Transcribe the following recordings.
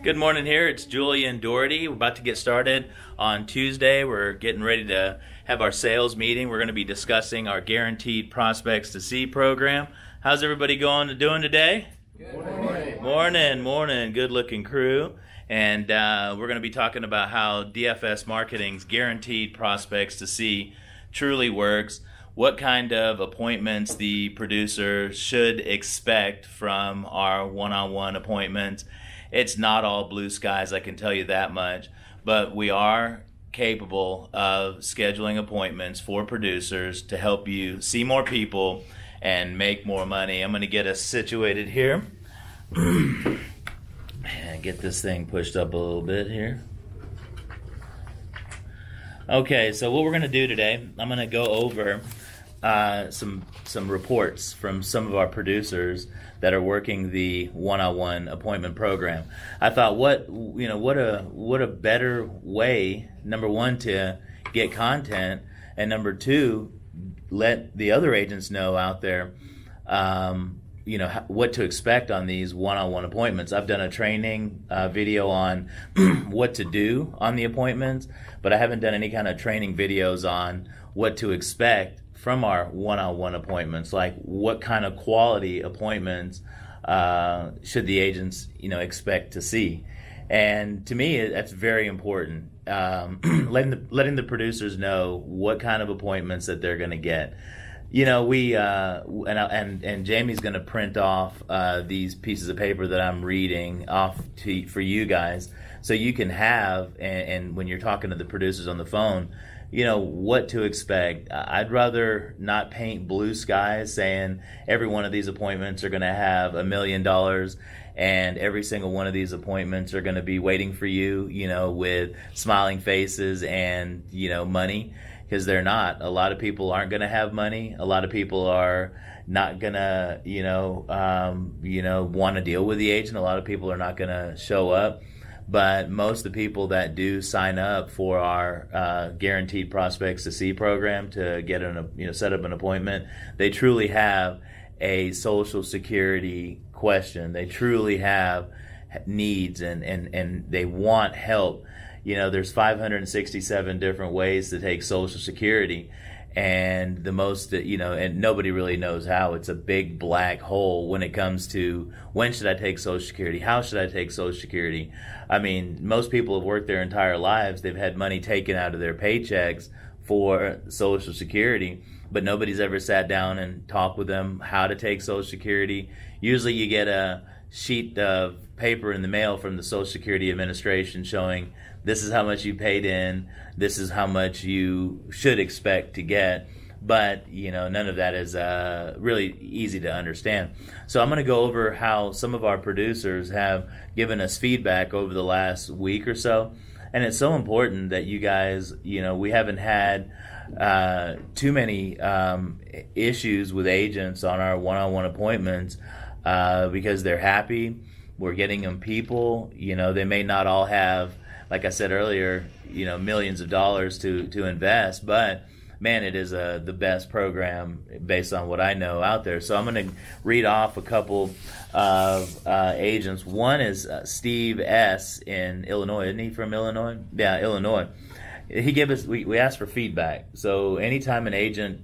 Good morning here. It's Julian Dougharty. We're about to get started on Tuesday. We're getting ready to have our sales meeting. We're going to be discussing our Guaranteed Prospects to See program. How's everybody doing today? Good Morning. Good looking crew. And we're going to be talking about how DFS Marketing's Guaranteed Prospects to See truly works, what kind of appointments the producer should expect from our one-on-one appointments. It's not all blue skies, I can tell you that much, but we are capable of scheduling appointments for producers to help you see more people and make more money. I'm going to get us situated here and get this thing pushed up a little bit here. Okay, so what we're going to do today, I'm going to go over some reports from some of our producers that are working the one-on-one appointment program. I thought, what a better way, number one, to get content, and number two, let the other agents know out there, what to expect on these one-on-one appointments. I've done a training video on what to do on the appointments, but I haven't done any kind of training videos on what to expect from our one-on-one appointments, like what kind of quality appointments should the agents expect to see. And to me, that's very important, letting the producers know what kind of appointments that they're going to get. And Jamie's going to print off these pieces of paper that I'm reading off for you guys, so you can have, and when you're talking to the producers on the phone, what to expect. I'd rather not paint blue skies saying every one of these appointments are going to have $1 million and every single one of these appointments are going to be waiting for you, with smiling faces and, money, because they're not. A lot of people aren't going to have money. A lot of people are not going to, want to deal with the agent. A lot of people are not going to show up. But most of the people that do sign up for our Guaranteed Prospects to See program to get set up an appointment, they truly have a Social Security question. They truly have needs and they want help. There's 567 different ways to take Social Security, and the most, and nobody really knows how. It's a big black hole when it comes to when should I take Social Security? How should I take Social Security? I mean, most people have worked their entire lives. They've had money taken out of their paychecks for Social Security, but nobody's ever sat down and talked with them how to take Social Security. Usually you get a sheet of paper in the mail from the Social Security Administration showing this is how much you paid in, this is how much you should expect to get, but none of that is really easy to understand. So I'm going to go over how some of our producers have given us feedback over the last week or so, and it's so important that you guys, we haven't had too many issues with agents on our one-on-one appointments because they're happy. We're getting them people. They may not all have, like I said earlier, millions of dollars to invest, but man, it is the best program based on what I know out there. So I'm going to read off a couple of agents. One is Steve S. in Illinois. Isn't he from Illinois? Yeah, Illinois. He gave us, we asked for feedback. So anytime an agent,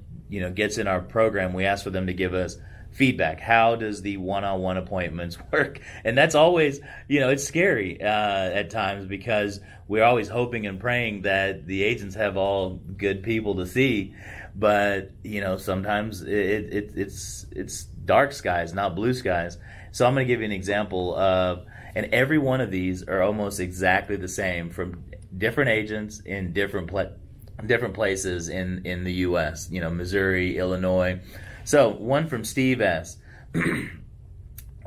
gets in our program, we ask for them to give us feedback. How does the one-on-one appointments work? And that's always, it's scary at times, because we're always hoping and praying that the agents have all good people to see, but sometimes it's dark skies, not blue skies. So I'm going to give you an example of, and every one of these are almost exactly the same from different agents in different places in the U.S. Missouri, Illinois. So, one from Steve S.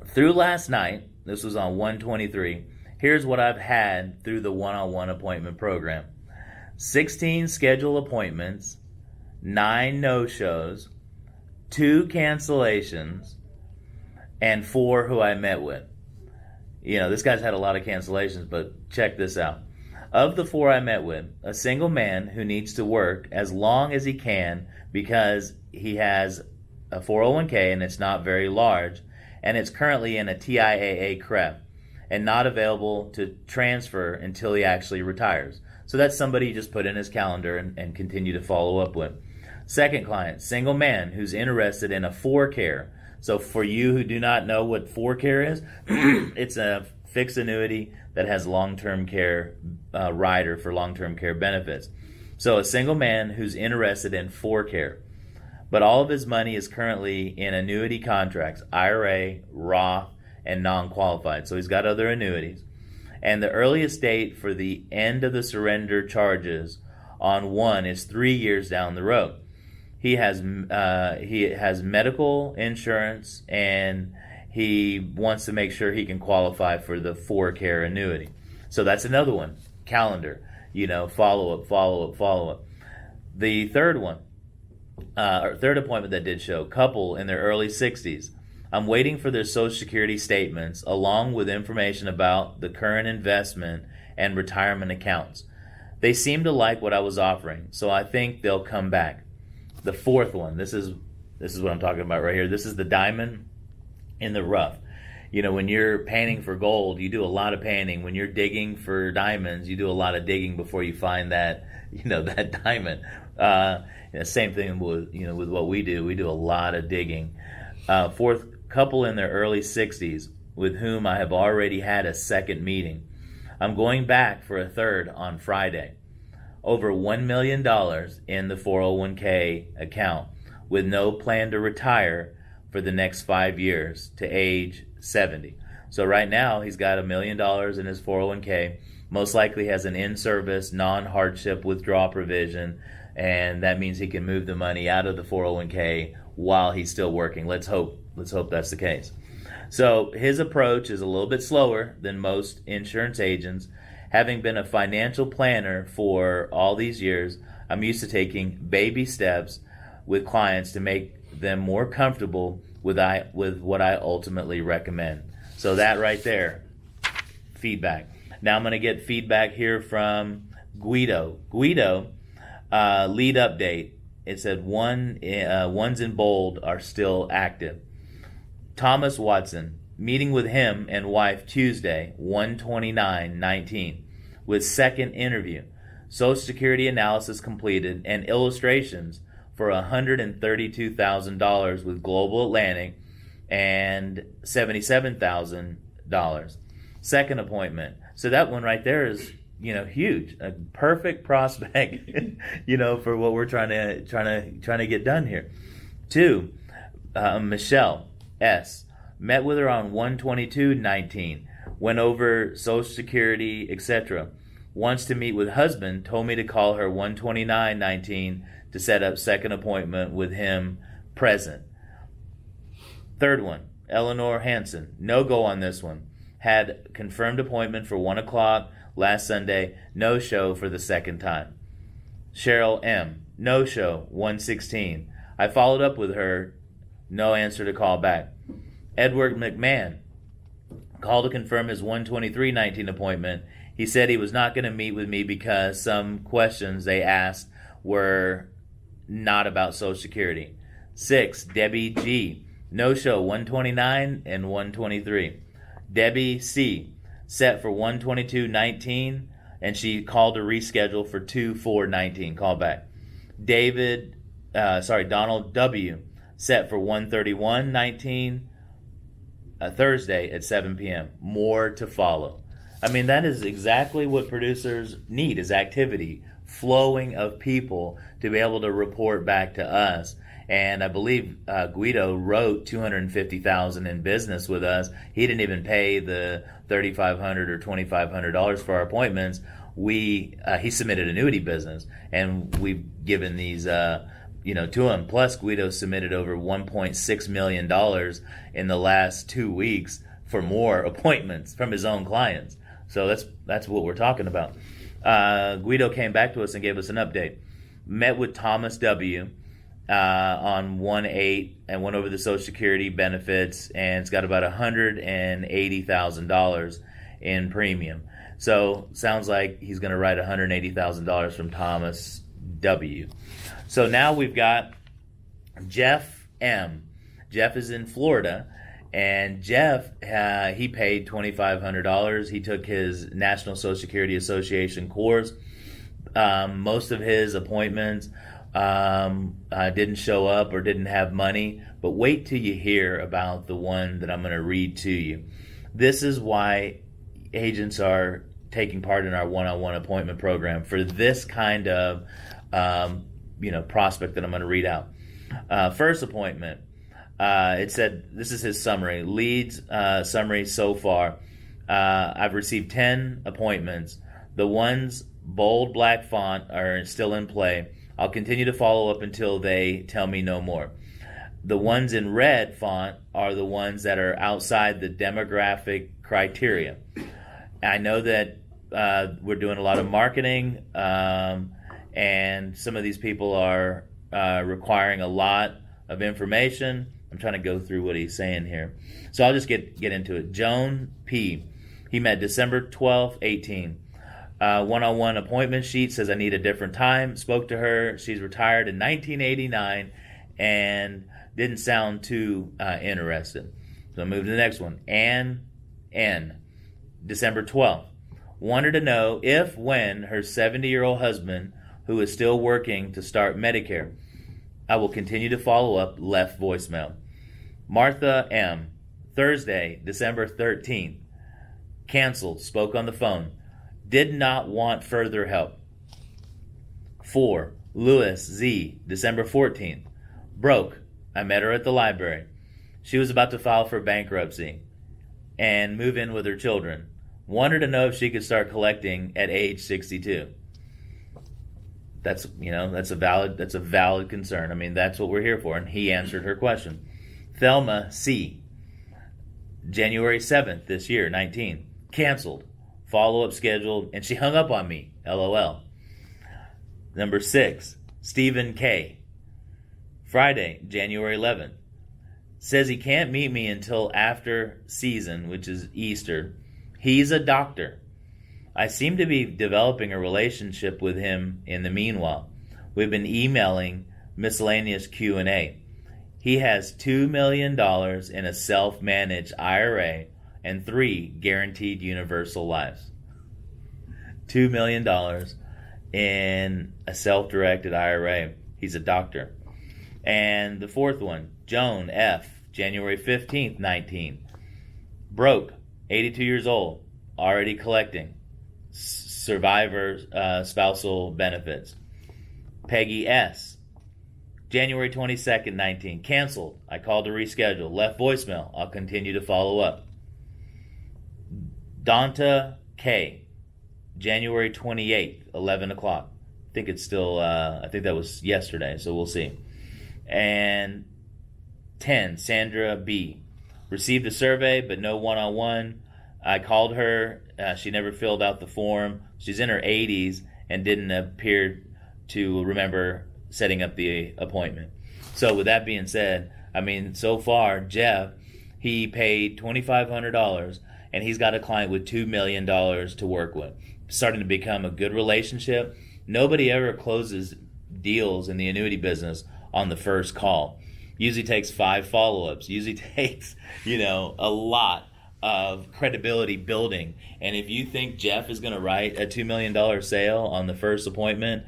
Through last night, this was on 1/23, here's what I've had through the one-on-one appointment program. 16 scheduled appointments, 9 no-shows, 2 cancellations, and 4 who I met with. This guy's had a lot of cancellations, but check this out. Of the 4 I met with, a single man who needs to work as long as he can because he has a 401k and it's not very large, and it's currently in a TIAA CREP. and not available to transfer until he actually retires. So that's somebody you just put in his calendar and continue to follow up with. Second client, single man who's interested in a 4-care. So for you who do not know what 4-care is, it's a fixed annuity that has long-term care rider for long-term care benefits. So a single man who's interested in 4-care, but all of his money is currently in annuity contracts, IRA, Roth, and non-qualified. So he's got other annuities. And the earliest date for the end of the surrender charges on one is 3 years down the road. He has medical insurance, and he wants to make sure he can qualify for the 4-care annuity. So that's another one. Calendar, follow up. The third one, or third appointment that did show, couple in their early 60s. I'm waiting for their Social Security statements along with information about the current investment and retirement accounts. They seem to like what I was offering, so I think they'll come back. The fourth one, this is what I'm talking about right here. This is the diamond in the rough. When you're panning for gold, you do a lot of panning. When you're digging for diamonds, you do a lot of digging before you find that, that diamond. Same thing with what we do. We do a lot of digging. Fourth, couple in their early 60s with whom I have already had a second meeting. I'm going back for a third on Friday. Over $1 million in the 401k account with no plan to retire for the next 5 years to age 70. So right now he's got $1 million in his 401k, most likely has an in-service non-hardship withdrawal provision, and that means he can move the money out of the 401k while he's still working. Let's hope that's the case. So his approach is a little bit slower than most insurance agents. Having been a financial planner for all these years, I'm used to taking baby steps with clients to make them more comfortable with what I ultimately recommend. So that right there, feedback. Now I'm going to get feedback here from Guido. Guido, lead update. It said ones in bold are still active. Thomas Watson, meeting with him and wife Tuesday, 1/29/19, with second interview. Social Security analysis completed and illustrations for $132,000 with Global Atlantic and $77,000. Second appointment. So that one right there is, huge, a perfect prospect, for what we're trying to get done here. 2, Michelle S. Met with her on 1/22/19. Went over Social Security, etc. Wants to meet with husband. Told me to call her 1/29/19 to set up second appointment with him present. Third one, Eleanor Hansen. No go on this one. Had confirmed appointment for 1 o'clock last Sunday. No show for the second time. Cheryl M. No show, 1/16. I followed up with her. No answer to call back. Edward McMahon called to confirm his 1/23/19 appointment. He said he was not going to meet with me because some questions they asked were not about Social Security. 6, Debbie G. No show, 1/29 and 1/23. Debbie C. Set for 1/22/19, and she called to reschedule for 2/4/19. Call back. Donald W. Set for 1/31/19. Thursday at 7 p.m. More to follow. I mean, that is exactly what producers need, is activity, flowing of people to be able to report back to us. And I believe Guido wrote $250,000 in business with us. He didn't even pay the $3,500 or $2,500 for our appointments. He submitted annuity business, and we've given these to him. Plus, Guido submitted over $1.6 million in the last 2 weeks for more appointments from his own clients. So that's what we're talking about. Guido came back to us and gave us an update. Met with Thomas W. On 1/8 and went over the Social Security benefits, and it's got about $180,000 in premium. So sounds like he's going to write $180,000 from Thomas W. So now we've got Jeff M. Jeff is in Florida, And Jeff, he paid $2,500. He took his National Social Security Association course. Most of his appointments didn't show up or didn't have money. But wait till you hear about the one that I'm going to read to you. This is why agents are taking part in our one-on-one appointment program for this kind of prospect that I'm going to read out. First appointment. It said, this is his summary. Leads summary so far. I've received 10 appointments. The ones bold black font are still in play. I'll continue to follow up until they tell me no more. The ones in red font are the ones that are outside the demographic criteria. I know that we're doing a lot of marketing, and some of these people are requiring a lot of information. I'm trying to go through what he's saying here. So I'll just get into it. Joan P. He met December 12th, 18. One-on-one appointment sheet says I need a different time. Spoke to her. She's retired in 1989 and didn't sound too interested. So I moved to the next one. Ann N. December 12th. Wanted to know if, when her 70-year-old husband, who is still working to start Medicare. I will continue to follow up. Left voicemail. Martha M. Thursday, December 13th. Canceled. Spoke on the phone. Did not want further help. 4. Lewis Z. December 14th. Broke. I met her at the library. She was about to file for bankruptcy and move in with her children. Wanted to know if she could start collecting at age 62. That's a valid concern. I mean, that's what we're here for. And he answered her question. Thelma C. January 7th this year, 19. Canceled. Follow-up scheduled, and she hung up on me. LOL. Number 6. Stephen K. Friday, January 11th. Says he can't meet me until after season, which is Easter. He's a doctor. I seem to be developing a relationship with him in the meanwhile. We've been emailing miscellaneous Q&A. He has $2 million in a self-managed IRA and 3 guaranteed universal lives. $2 million in a self-directed IRA. He's a doctor. And the fourth one, Joan F., January 15th, 19. Broke, 82 years old, already collecting. Survivor spousal benefits. Peggy S., January 22nd, 19. Canceled. I called to reschedule. Left voicemail. I'll continue to follow up. Donta K., January 28th, 11 o'clock. I think it's still, I think that was yesterday, so we'll see. And 10, Sandra B. Received a survey, but no one-on-one. I called her. She never filled out the form. She's in her 80s and didn't appear to remember setting up the appointment. So with that being said, I mean, so far, Jeff, he paid $2,500, and he's got a client with $2 million to work with. Starting to become a good relationship. Nobody ever closes deals in the annuity business on the first call. Usually takes 5 follow-ups. Usually takes, a lot of credibility building. And if you think Jeff is going to write a $2 million sale on the first appointment,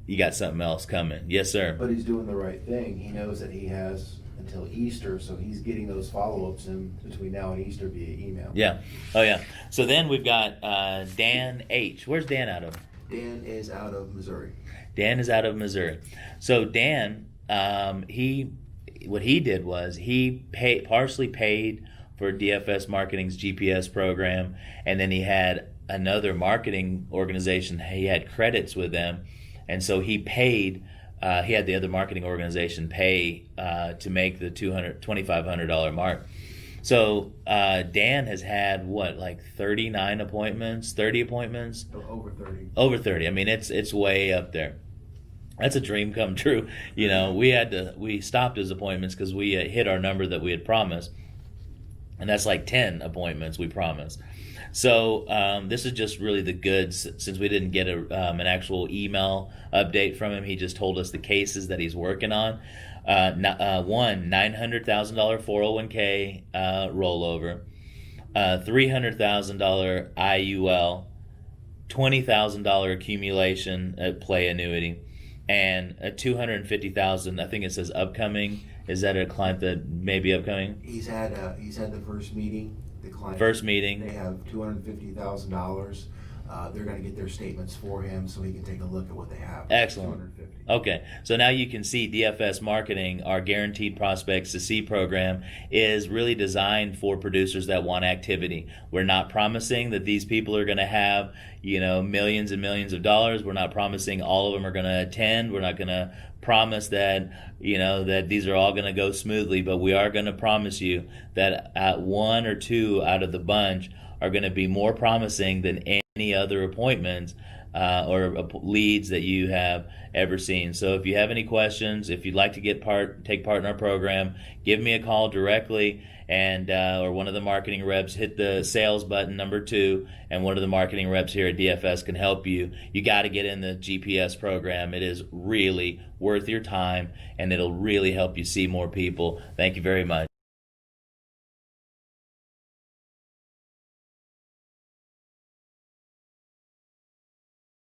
you got something else coming. Yes, sir. But he's doing the right thing. He knows that he has until Easter, so he's getting those follow-ups in between now and Easter via email. Yeah. Oh, yeah. So then we've got Dan H. Where's Dan out of? Dan is out of Missouri. Dan is out of Missouri. So Dan, what he did was he partially paid for DFS Marketing's GPS program, and then he had another marketing organization. He had credits with them, and so he paid. He had the other marketing organization pay to make the $2,500 mark. So Dan has had like 39 appointments, 30 appointments? Over 30. Over 30. I mean, it's way up there. That's a dream come true. We stopped his appointments because we hit our number that we had promised. And that's like 10 appointments, we promise. So this is just really the goods. Since we didn't get an actual email update from him, he just told us the cases that he's working on. One $900,000 401k rollover, $300,000 IUL, $20,000 accumulation at play annuity, and a $250,000. I think it says upcoming. Is that a client that may be upcoming? He's had the first meeting. The client. First meeting. They have $250,000. They're going to get their statements for him so he can take a look at what they have. Excellent. Okay, so now you can see DFS Marketing, our Guaranteed Prospects to See program, is really designed for producers that want activity. We're not promising that these people are going to have, millions and millions of dollars. We're not promising all of them are going to attend. We're not going to promise that, that these are all going to go smoothly, but we are going to promise you that one or two out of the bunch are going to be more promising than any other appointments or leads that you have ever seen. So if you have any questions, if you'd like to take part in our program, give me a call directly, and or one of the marketing reps. Hit the sales button #2, and one of the marketing reps here at DFS can help you. You got to get in the GPS program. It is really worth your time, and it'll really help you see more people. Thank you very much.